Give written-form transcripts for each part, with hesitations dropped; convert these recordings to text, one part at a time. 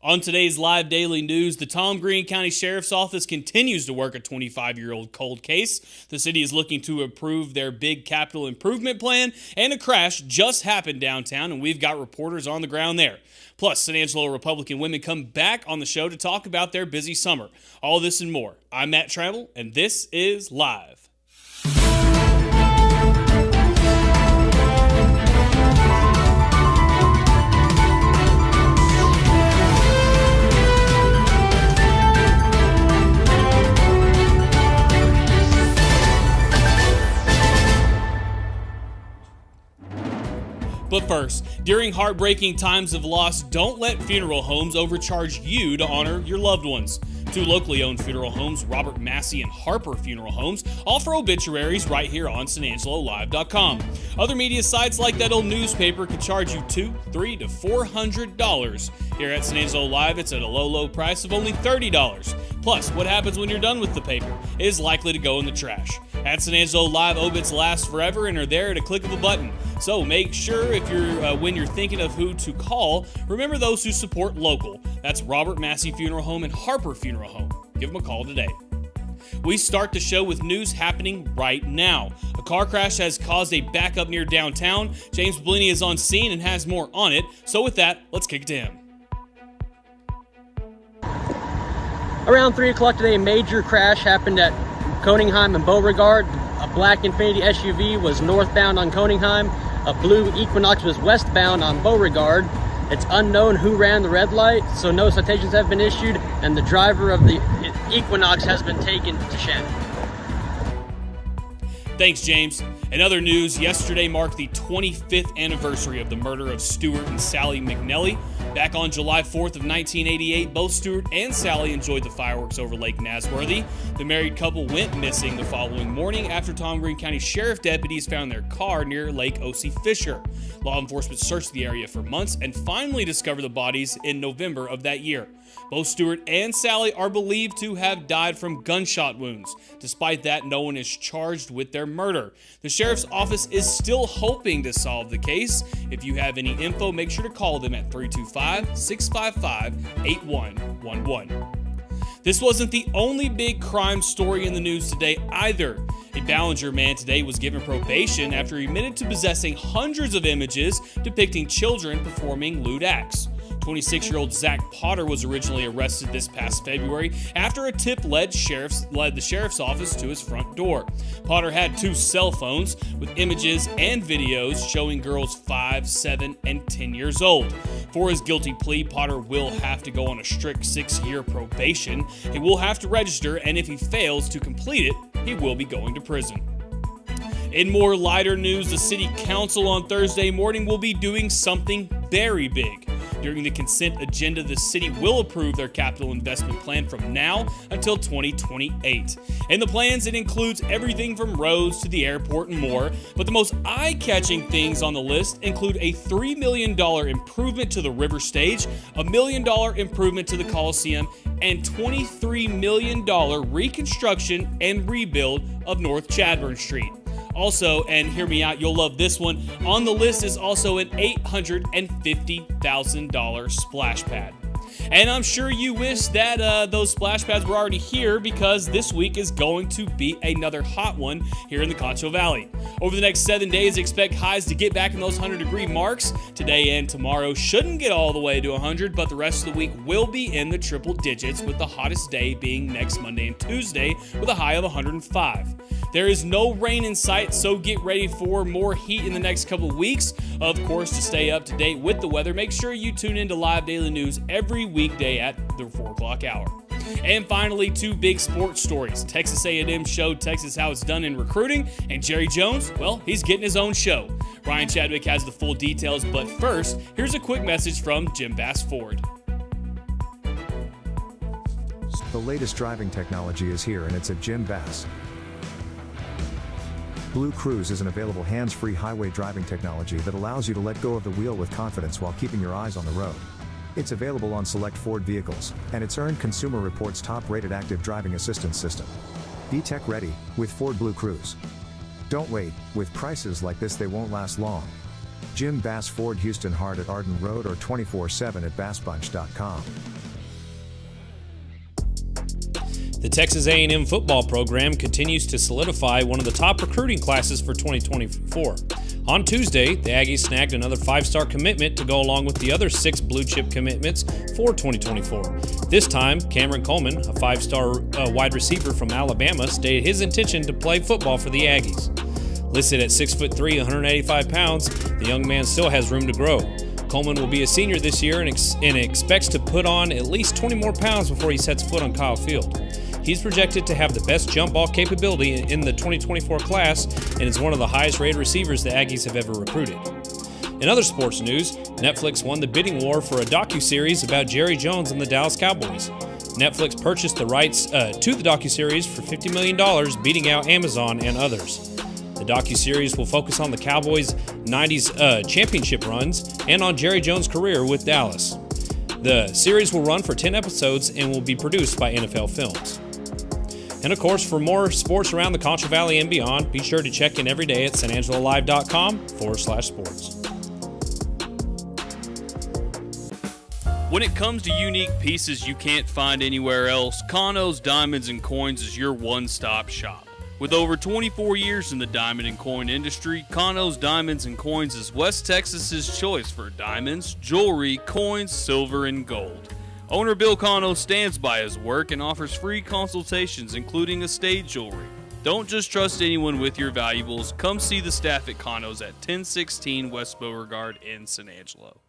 On today's live daily news, the Tom Green County Sheriff's Office continues to work a 25-year-old cold case. The city is looking to approve their big capital improvement plan, and a crash just happened downtown, and we've got reporters on the ground there. Plus, San Angelo Republican women come back on the show to talk about their busy summer. All this and more. I'm Matt Trammell, and this is Live. But first, during heartbreaking times of loss, don't let funeral homes overcharge you to honor your loved ones. Two locally owned funeral homes, Robert Massey and Harper Funeral Homes, offer obituaries right here on SanAngeloLive.com. Other media sites like that old newspaper could charge you $200, $300 to $400. Here at San Angelo Live, it's at a low price of only $30. Plus, what happens when you're done with the paper is likely to go in the trash. At San Angelo Live, obits last forever and are there at a click of a button. So make sure when you're thinking of who to call, remember those who support local. That's Robert Massey Funeral Home and Harper Funeral Home. Give them a call today. We start the show with news happening right now. A car crash has caused a backup near downtown. James Bellini is on scene and has more on it. So with that, let's kick it to him. Around 3 o'clock today, a major crash happened at Coningheim and Beauregard. A black Infiniti SUV was northbound on Coningheim. A blue Equinox was westbound on Beauregard. It's unknown who ran the red light, so no citations have been issued, and the driver of the Equinox has been taken to Shannon. Thanks, James. In other news, yesterday marked the 25th anniversary of the murder of Stuart and Sally McNelly. Back on July 4th of 1988, both Stuart and Sally enjoyed the fireworks over Lake Nasworthy. The married couple went missing the following morning after Tom Green County Sheriff deputies found their car near Lake O.C. Fisher. Law enforcement searched the area for months and finally discovered the bodies in November of that year. Both Stuart and Sally are believed to have died from gunshot wounds. Despite that, no one is charged with their murder. The sheriff's office is still hoping to solve the case. If you have any info, make sure to call them at 325-655-8111. This wasn't the only big crime story in the news today either. A Ballinger man today was given probation after he admitted to possessing hundreds of images depicting children performing lewd acts. 26-year-old Zach Potter was originally arrested this past February after a tip led the sheriff's office to his front door. Potter had 2 cell phones with images and videos showing girls 5, 7, and 10 years old. For his guilty plea, Potter will have to go on a strict 6-year probation. He will have to register, and if he fails to complete it, he will be going to prison. In more lighter news, the City Council on Thursday morning will be doing something very big. During the consent agenda, the city will approve their capital investment plan from now until 2028. In the plans, it includes everything from roads to the airport and more, but the most eye-catching things on the list include a $3 million improvement to the River Stage, a $1 million improvement to the Coliseum, and $23 million reconstruction and rebuild of North Chadbourne Street. Also, and hear me out, you'll love this one, on the list is also an $850,000 splash pad. And I'm sure you wish that those splash pads were already here, because this week is going to be another hot one here in the Concho Valley. Over the next 7 days, expect highs to get back in those 100-degree marks. Today and tomorrow shouldn't get all the way to 100, but the rest of the week will be in the triple digits, with the hottest day being next Monday and Tuesday with a high of 105. There is no rain in sight, so get ready for more heat in the next couple of weeks. Of course, to stay up to date with the weather, make sure you tune into Live Daily News every weekday at the 4 o'clock hour. And finally, 2 big sports stories. Texas A&M showed Texas how it's done in recruiting, and Jerry Jones, well, he's getting his own show. Ryan Chadwick has the full details, but first, here's a quick message from Jim Bass Ford. The latest driving technology is here, and it's at Jim Bass. Blue Cruise is an available hands-free highway driving technology that allows you to let go of the wheel with confidence while keeping your eyes on the road. It's available on select Ford vehicles, and it's earned Consumer Reports' top-rated active driving assistance system. Be tech-ready with Ford Blue Cruise. Don't wait, with prices like this they won't last long. Jim Bass Ford Houston Hart at Arden Road or 24/7 at bassbunch.com. The Texas A&M football program continues to solidify one of the top recruiting classes for 2024. On Tuesday, the Aggies snagged another 5-star commitment to go along with the other 6 blue-chip commitments for 2024. This time, Cameron Coleman, a 5-star wide receiver from Alabama, stated his intention to play football for the Aggies. Listed at 6'3", 185 pounds, the young man still has room to grow. Coleman will be a senior this year and expects to put on at least 20 more pounds before he sets foot on Kyle Field. He's projected to have the best jump ball capability in the 2024 class and is one of the highest rated receivers the Aggies have ever recruited. In other sports news, Netflix won the bidding war for a docuseries about Jerry Jones and the Dallas Cowboys. Netflix purchased the rights to the docuseries for $50 million, beating out Amazon and others. The docuseries will focus on the Cowboys' 90s championship runs and on Jerry Jones' career with Dallas. The series will run for 10 episodes and will be produced by NFL Films. And of course, for more sports around the Contra Valley and beyond, be sure to check in every day at sanangelolive.com/sports. When it comes to unique pieces you can't find anywhere else, Condos, Diamonds, and Coins is your one-stop shop. With over 24 years in the diamond and coin industry, Condos, Diamonds, and Coins is West Texas's choice for diamonds, jewelry, coins, silver, and gold. Owner Bill Condos stands by his work and offers free consultations, including estate jewelry. Don't just trust anyone with your valuables. Come see the staff at Condos at 1016 West Beauregard in San Angelo.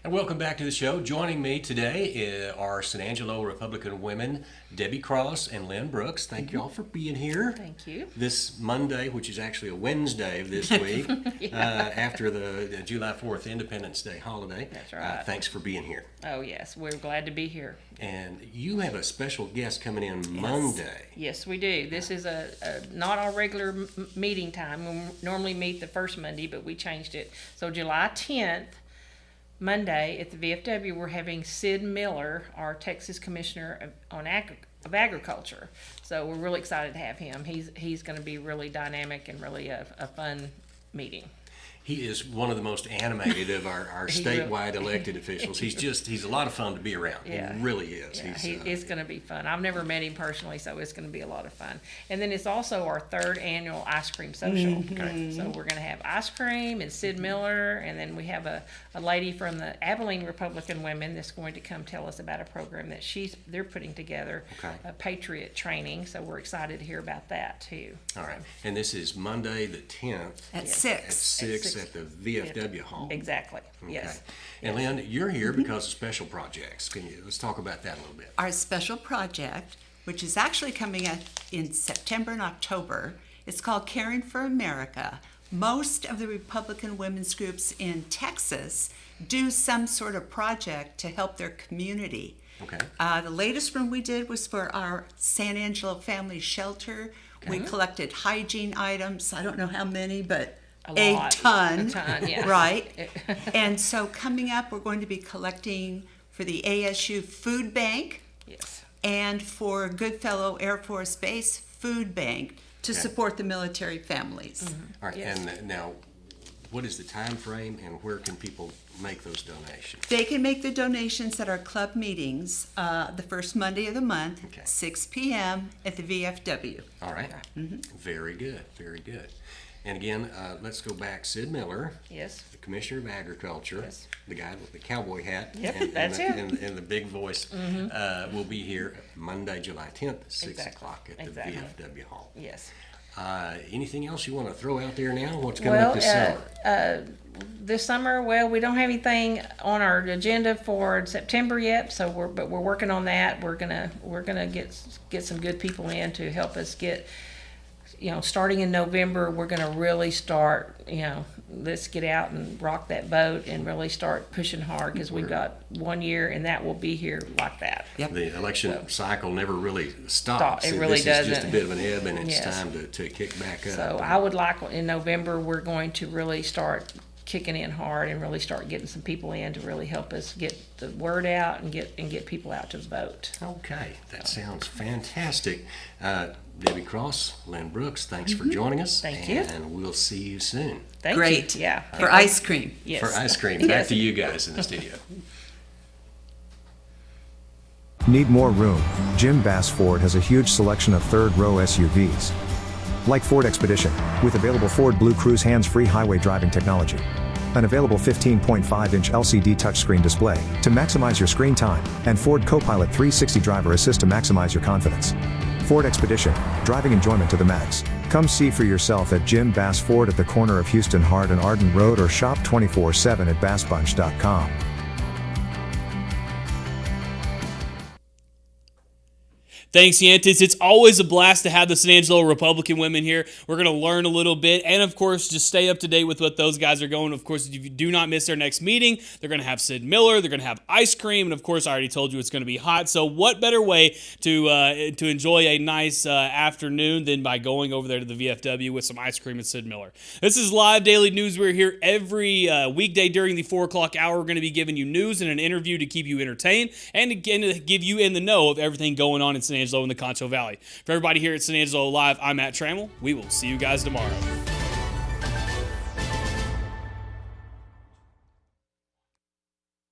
And welcome back to the show. Joining me today are San Angelo Republican women, Debbie Cross and Lynn Brooks. Thank you all for being here. Thank you. This Monday, which is actually a Wednesday of this week, after the July 4th Independence Day holiday. That's right. Thanks for being here. Oh, yes. We're glad to be here. And you have a special guest coming in Monday. Yes, we do. This is not our regular meeting time. We normally meet the first Monday, but we changed it. So July 10th, Monday at the VFW, we're having Sid Miller, our Texas Commissioner of Agriculture. So we're really excited to have him. He's going to be really dynamic and really a fun meeting. He is one of the most animated of our statewide elected officials. He's a lot of fun to be around. Yeah. He really is. Yeah, it's going to be fun. I've never met him personally, so it's going to be a lot of fun. And then it's also our 3rd annual ice cream social. Okay. So we're going to have ice cream and Sid Miller, and then we have a lady from the Abilene Republican Women that's going to come tell us about a program that they're putting together, a Patriot training. So we're excited to hear about that too. All right. And this is Monday the 10th. At 6. At the VFW Hall. Exactly. Okay. Yes. And Lynn, you're here because of special projects. Let's talk about that a little bit. Our special project, which is actually coming up in September and October, it's called Caring for America. Most of the Republican women's groups in Texas do some sort of project to help their community. Okay. The latest one we did was for our San Angelo Family Shelter. We collected hygiene items. I don't know how many, but a ton, yeah. Right? And so coming up, we're going to be collecting for the ASU Food Bank, Yes. and for Goodfellow Air Force Base Food Bank to support the military families. All right. Yes. And now, what is the time frame and where can people make those donations? They can make the donations at our club meetings the first Monday of the month, 6 p.m. at the VFW. All right. Very good. Very good. And again, let's go back. Sid Miller, Yes. the Commissioner of Agriculture, Yes. the guy with the cowboy hat That's him. and the big voice, will be here Monday, July 10th, 6 o'clock at the VFW Hall. Yes. Anything else you want to throw out there now? What's coming up this summer? This summer, we don't have anything on our agenda for September yet, so we're working on that. We're gonna get some good people in to help us get. Starting in November, we're going to really start, let's get out and rock that boat and really start pushing hard because we've got 1 year and that will be here like that. Yep. The election cycle never really stops. It really this doesn't. is just a bit of an ebb and it's Yes. time to kick back up. So I would like in November, we're going to really start kicking in hard and really start getting some people in to really help us get the word out and get people out to vote. Okay, that sounds fantastic. Debbie Cross, Lynn Brooks, thanks for joining us. Thank you. And we'll see you soon. Thank Great. you. Yeah. For ice cream. Yes. For ice cream. Back to you guys in the studio. Need more room? Jim Bass Ford has a huge selection of third-row SUVs. Like Ford Expedition, with available Ford Blue Cruise hands-free highway driving technology. An available 15.5-inch LCD touchscreen display to maximize your screen time, and Ford Copilot 360 Driver Assist to maximize your confidence. Ford Expedition, driving enjoyment to the max. Come see for yourself at Jim Bass Ford at the corner of Houston Hart and Arden Road, or shop 24/7 at bassbunch.com. Thanks, Yantis. It's always a blast to have the San Angelo Republican women here. We're going to learn a little bit and, of course, just stay up to date with what those guys are going. Of course, if you do not miss their next meeting, they're going to have Sid Miller. They're going to have ice cream. And, of course, I already told you it's going to be hot. So what better way to enjoy a nice afternoon than by going over there to the VFW with some ice cream and Sid Miller. This is Live Daily News. We're here every weekday during the 4 o'clock hour. We're going to be giving you news and an interview to keep you entertained and again to give you in the know of everything going on in San Angelo in the Concho Valley. For everybody here at San Angelo Live, I'm Matt Trammell. We will see you guys tomorrow.